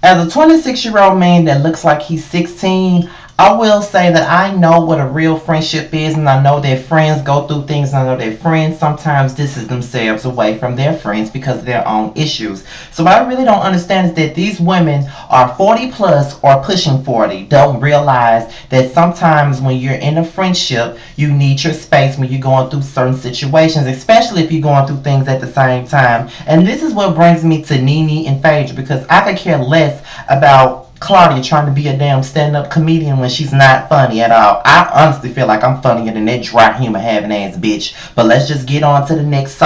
As a 26-year-old man that looks like he's 16, I will say that I know what a real friendship is, and I know that friends go through things, and I know that friends sometimes distance themselves away from their friends because of their own issues. So what I really don't understand is that these women are 40 plus or pushing 40, don't realize that sometimes when you're in a friendship, you need your space when you're going through certain situations, especially if you're going through things at the same time. And this is what brings me to Nene and Phaedra, because I could care less about Claudia trying to be a damn stand-up comedian when she's not funny at all. I honestly feel like I'm funnier than that dry humor having ass bitch. But let's just get on to the next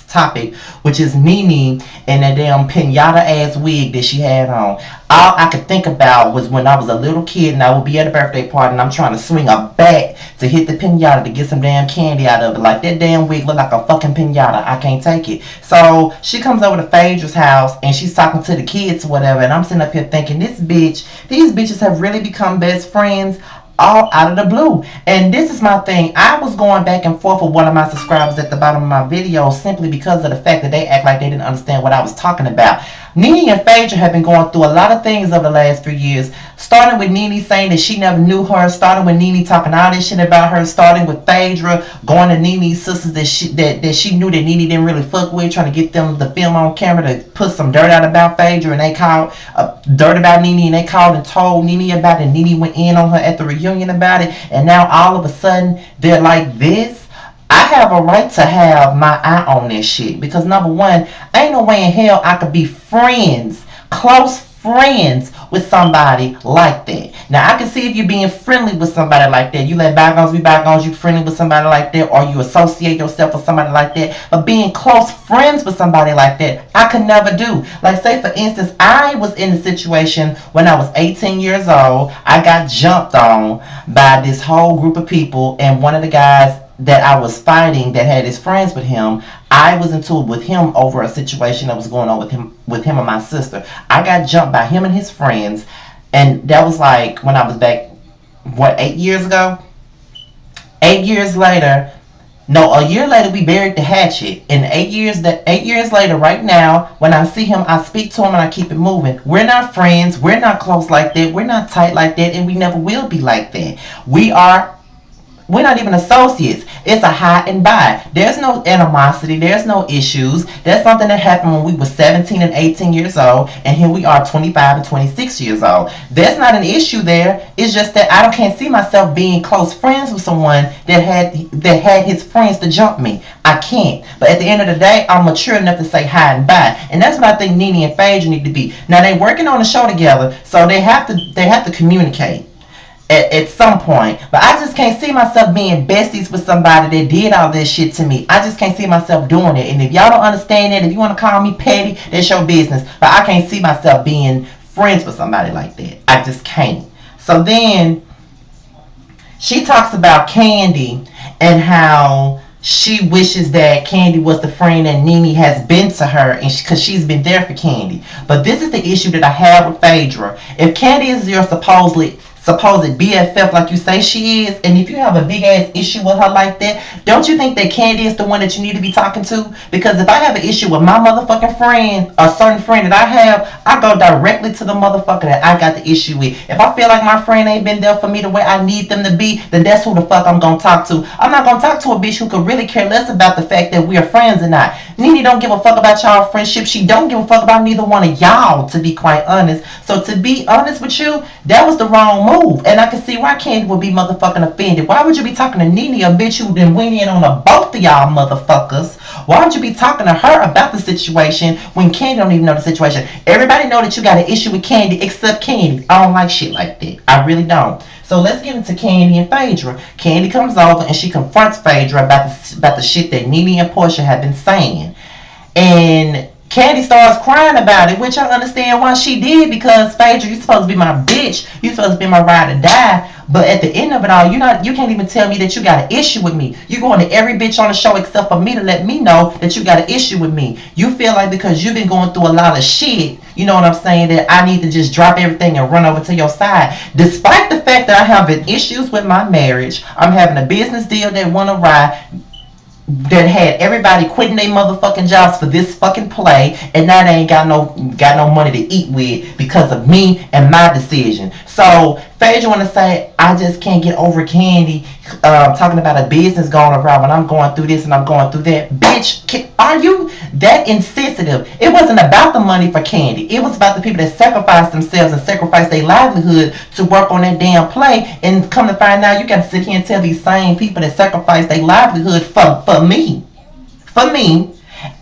topic, which is Nene and that damn pinata ass wig that she had on. All I could think about was when I was a little kid and I would be at a birthday party and I'm trying to swing a bat to hit the pinata to get some damn candy out of it. Like, that damn wig look like a fucking pinata. I can't take it. So she comes over to Phaedra's house and she's talking to the kids or whatever, and I'm sitting up here thinking, these bitches have really become best friends all out of the blue. And this is my thing. I was going back and forth with one of my subscribers at the bottom of my video simply because of the fact that they act like they didn't understand what I was talking about. Nene and Phaedra have been going through a lot of things over the last few years. Starting with Nene saying that she never knew her, starting with Nene talking all this shit about her, starting with Phaedra going to Nene's sisters that she knew that Nene didn't really fuck with, trying to get them to film on camera to put some dirt out about Phaedra, and they called dirt about Nene, and they called and told Nene about it, and Nene went in on her at the reunion about it, and now all of a sudden they're like this. I have a right to have my eye on this shit because, number one, ain't no way in hell I could be friends, close friends with somebody like that. Now I can see if you're being friendly with somebody like that, you let bygones be bygones, you friendly with somebody like that, or you associate yourself with somebody like that. But being close friends with somebody like that, I could never do. Like, say for instance, I was in a situation when I was 18 years old. I got jumped on by this whole group of people, and one of the guys that I was fighting that had his friends with him, I was into it with him over a situation that was going on with him and my sister. I got jumped by him and his friends, and that was like when I was back, 8 years ago? 8 years later, no, a year later we buried the hatchet. And 8 years later, right now, when I see him, I speak to him and I keep it moving. We're not friends, we're not close like that, we're not tight like that, and we never will be like that. We're not even associates. It's a high and by. There's no animosity. There's no issues. That's something that happened when we were 17 and 18 years old, and here we are 25 and 26 years old. There's not an issue there. It's just that I can't see myself being close friends with someone that had his friends to jump me. I can't. But at the end of the day, I'm mature enough to say hi and bye. And that's what I think Nene and Phaedra need to be. Now, they're working on a show together, so they have to communicate at some point. But I just can't see myself being besties with somebody that did all this shit to me. I just can't see myself doing it. And if y'all don't understand that, if you want to call me petty, that's your business. But I can't see myself being friends with somebody like that. I just can't. So then she talks about Kandi and how she wishes that Kandi was the friend that Nene has been to her, and because she's been there for Kandi. But this is the issue that I have with Phaedra. If Kandi is your supposed BFF like you say she is, and if you have a big ass issue with her like that, don't you think that Kandi is the one that you need to be talking to? Because if I have an issue with my motherfucking friend, a certain friend that I have, I go directly to the motherfucker that I got the issue with. If I feel like my friend ain't been there for me the way I need them to be, then that's who the fuck I'm gonna talk to. I'm not gonna talk to a bitch who could really care less about the fact that we're friends or not. Nene don't give a fuck about y'all friendship. She don't give a fuck about neither one of y'all, to be quite honest. So to be honest with you, that was the wrong move. And I can see why Kandi would be motherfucking offended. Why would you be talking to Nene, a bitch who done went in on both of y'all motherfuckers? Why would you be talking to her about the situation when Kandi don't even know the situation? Everybody know that you got an issue with Kandi except Kandi. I don't like shit like that. I really don't. So let's get into Kandi and Phaedra. Kandi comes over and she confronts Phaedra about the shit that Nene and Porsha have been saying. And Kandi starts crying about it, which I understand why she did, because Phaedra, you're supposed to be my bitch. You're supposed to be my ride or die. But at the end of it all, you can't even tell me that you got an issue with me. You're going to every bitch on the show except for me to let me know that you got an issue with me. You feel like because you've been going through a lot of shit, you know what I'm saying, that I need to just drop everything and run over to your side. Despite the fact that I have issues with my marriage, I'm having a business deal that won't arrive. that had everybody quitting their motherfucking jobs for this fucking play, and now they ain't got no money to eat with because of me and my decision. So Phaedra want to say I just can't get over Kandi talking about a business going around when I'm going through this and I'm going through that. Bitch, are you that insensitive? It wasn't about the money for Kandi. It was about the people that sacrificed themselves and sacrificed their livelihood to work on that damn play. And come to find out, you got to sit here and tell these same people that sacrificed their livelihood for me,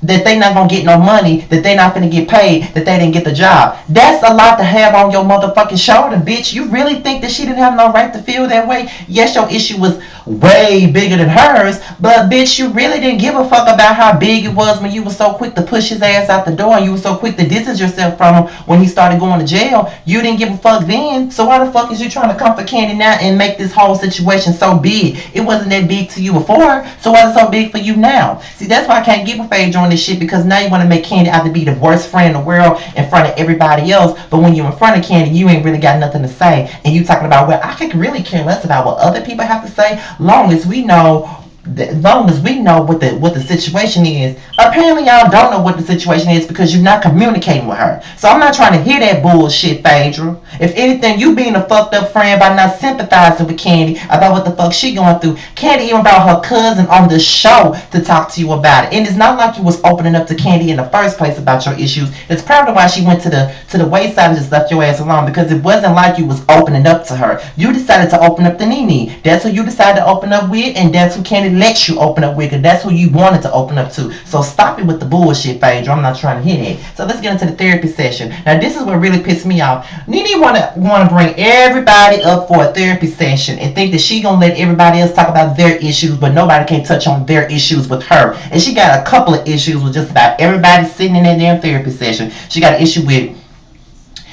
that they not gonna get no money, that they not gonna get paid, that they didn't get the job. That's a lot to have on your motherfucking shoulder, bitch. You really think that she didn't have no right to feel that way? Yes, your issue was way bigger than hers, but bitch, you really didn't give a fuck about how big it was when you were so quick to push his ass out the door and you were so quick to distance yourself from him when he started going to jail. You didn't give a fuck then, so why the fuck is you trying to comfort Kandi now and make this whole situation so big? It wasn't that big to you before, so why is it so big for you now? See, that's why I can't get with Phaedra on this shit, because now you want to make Kandi out to be the worst friend in the world in front of everybody else, but when you're in front of Kandi, you ain't really got nothing to say, and you talking about, well, I could really care less about what other people have to say, long as we know what the situation is. Apparently y'all don't know what the situation is because you're not communicating with her. So I'm not trying to hear that bullshit, Phaedra. If anything, you being a fucked up friend by not sympathizing with Kandi about what the fuck she going through. Kandi even brought her cousin on the show to talk to you about it. And it's not like you was opening up to Kandi in the first place about your issues. It's probably why she went to the wayside and just left your ass alone, because it wasn't like you was opening up to her. You decided to open up to Nene. That's who you decided to open up with, and that's who Kandi let you open up with, because that's who you wanted to open up to. So stop it with the bullshit, Phaedra. I'm not trying to hear that. So let's get into the therapy session. Now this is what really pissed me off. Nene wanna bring everybody up for a therapy session and think that she gonna let everybody else talk about their issues, but nobody can touch on their issues with her. And she got a couple of issues with just about everybody sitting in that damn therapy session. She got an issue with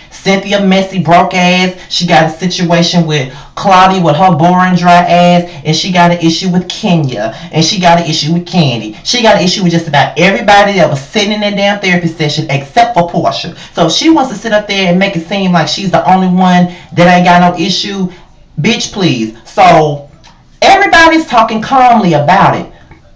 Cynthia messy broke ass. She got a situation with Claudia with her boring dry ass, and she got an issue with Kenya, and she got an issue with Kandi. She got an issue with just about everybody that was sitting in that damn therapy session except for Porsha. So if she wants to sit up there and make it seem like she's the only one that ain't got no issue, bitch, please. So everybody's talking calmly about it.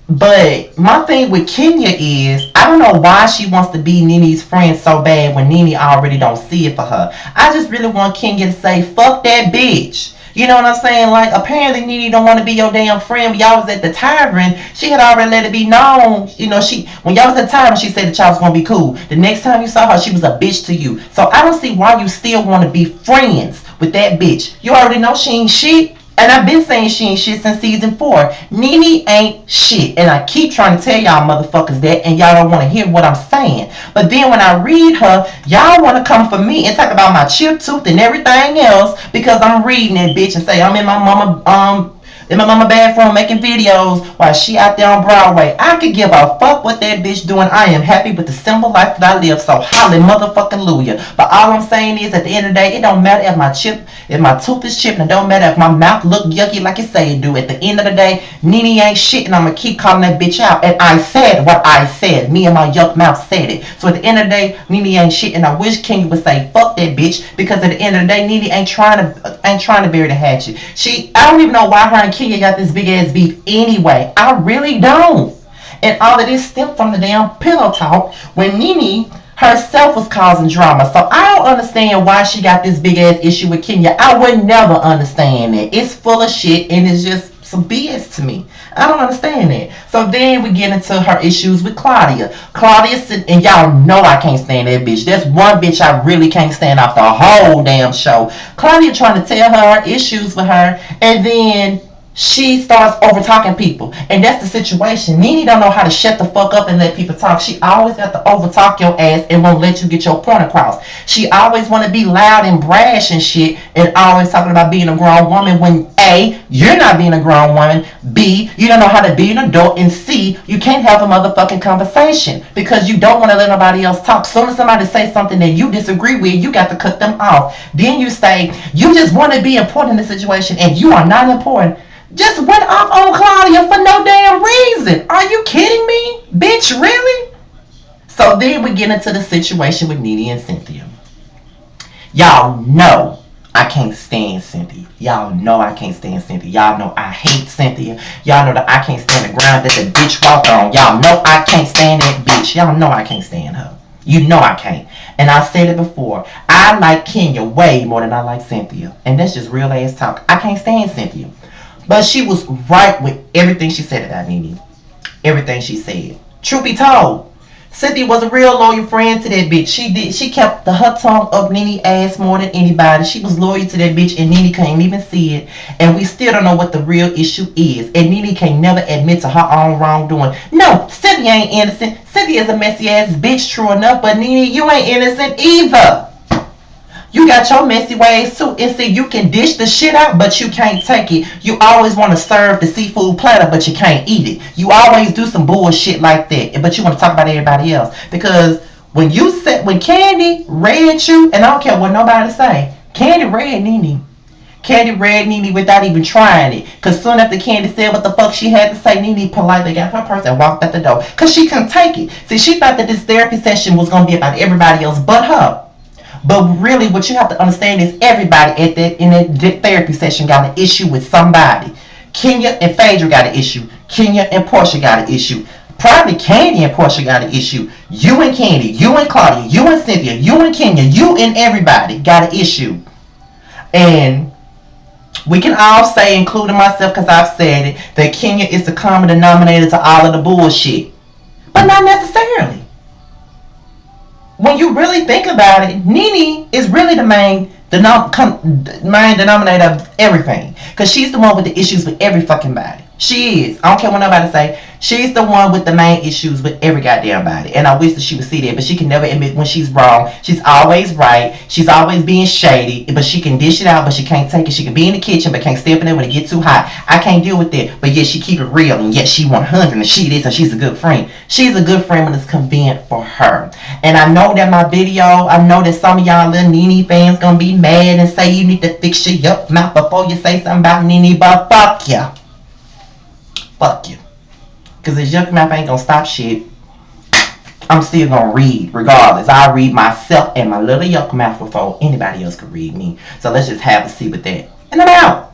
But my thing with Kenya is, I don't know why she wants to be Nene's friend so bad when Nene already don't see it for her. I just really want Kenya to say, fuck that bitch. You know what I'm saying? Like, apparently Nene don't want to be your damn friend. When y'all was at the tavern, she had already let it be known. You know, when y'all was at the tavern, she said that y'all was going to be cool. The next time you saw her, she was a bitch to you. So I don't see why you still want to be friends with that bitch. You already know she ain't shit. And I've been saying she ain't shit since season 4. Nene ain't shit. And I keep trying to tell y'all motherfuckers that, and y'all don't want to hear what I'm saying. But then when I read her, y'all want to come for me and talk about my chip tooth and everything else because I'm reading that bitch and say I'm in my mama bathroom making videos while she out there on Broadway. I could give a fuck what that bitch doing. I am happy with the simple life that I live. So holly motherfucking Luya. But all I'm saying is, at the end of the day, it don't matter if my tooth is chipped, and it don't matter if my mouth look yucky like it say it do. At the end of the day, Nene ain't shit, and I'm gonna keep calling that bitch out. And I said what I said. Me and my yuck mouth said it. So at the end of the day, Nene ain't shit, and I wish King would say fuck that bitch, because at the end of the day, Nene ain't trying to bury the hatchet. I don't even know why her and Kenya got this big ass beef anyway. I really don't. And all of this stemmed from the damn pillow talk when Nene herself was causing drama. So I don't understand why she got this big ass issue with Kenya. I would never understand it. It's full of shit and it's just some BS to me. I don't understand that. So then we get into her issues with Claudia. And y'all know I can't stand that bitch. That's one bitch I really can't stand off the whole damn show. Claudia trying to tell her issues with her, and then she starts over talking people, and that's the situation. Nene don't know how to shut the fuck up and let people talk. She always got to over talk your ass and won't let you get your point across. She always want to be loud and brash and shit, and always talking about being a grown woman when A, you're not being a grown woman, B, you don't know how to be an adult, and C, you can't have a motherfucking conversation because you don't want to let nobody else talk. Soon as somebody says something that you disagree with, you got to cut them off. Then you say you just want to be important in the situation and you are not important. Just went off on Claudia for no damn reason. Are you kidding me? Bitch, really? So then we get into the situation with Nene and Cynthia. Y'all know I can't stand Cynthia. Y'all know I can't stand Cynthia. Y'all know I hate Cynthia. Y'all know that I can't stand the ground that the bitch walk on. Y'all know I can't stand that bitch. Y'all know I can't stand her. You know I can't. And I said it before. I like Kenya way more than I like Cynthia. And that's just real ass talk. I can't stand Cynthia. But she was right with everything she said about Nene. Everything she said. Truth be told, Cynthia was a real loyal friend to that bitch. She kept her tongue up Nene ass more than anybody. She was loyal to that bitch and Nene can't even see it. And we still don't know what the real issue is. And Nene can never admit to her own wrongdoing. No, Cynthia ain't innocent. Cynthia is a messy ass bitch, true enough, but Nene, you ain't innocent either. You got your messy ways too. And see, you can dish the shit out, but you can't take it. You always want to serve the seafood platter, but you can't eat it. You always do some bullshit like that, but you want to talk about everybody else. Because when Kandi read you, and I don't care what nobody say, Kandi read Nene. Kandi read Nene without even trying it. Because soon after Kandi said what the fuck she had to say, Nene politely got her purse and walked out the door. Because she couldn't take it. See, she thought that this therapy session was going to be about everybody else but her. But really, what you have to understand is everybody in that therapy session got an issue with somebody. Kenya and Phaedra got an issue. Kenya and Porsha got an issue. Probably Kandi and Porsha got an issue. You and Kandi, you and Claudia, you and Cynthia, you and Kenya, you and everybody got an issue. And we can all say, including myself because I've said it, that Kenya is the common denominator to all of the bullshit. But not necessarily. When you really think about it, Nene is really the main denominator of everything. Because she's the one with the issues with every fucking body. She is. I don't care what nobody say. She's the one with the main issues with every goddamn body. And I wish that she would see that. But she can never admit when she's wrong. She's always right. She's always being shady. But she can dish it out, but she can't take it. She can be in the kitchen, but can't step in there when it gets too hot. I can't deal with that. But yet she keep it real. And yet she 100 and she this and she's a good friend. She's a good friend when it's convenient for her. And I know that my video, I know that some of y'all little Nene fans gonna be mad and say you need to fix your mouth before you say something about Nene. But fuck ya. Fuck you. Because this yuck mouth ain't gonna stop shit. I'm still gonna read regardless. I read myself and my little yuck mouth before anybody else can read me. So let's just have a seat with that. And I'm out.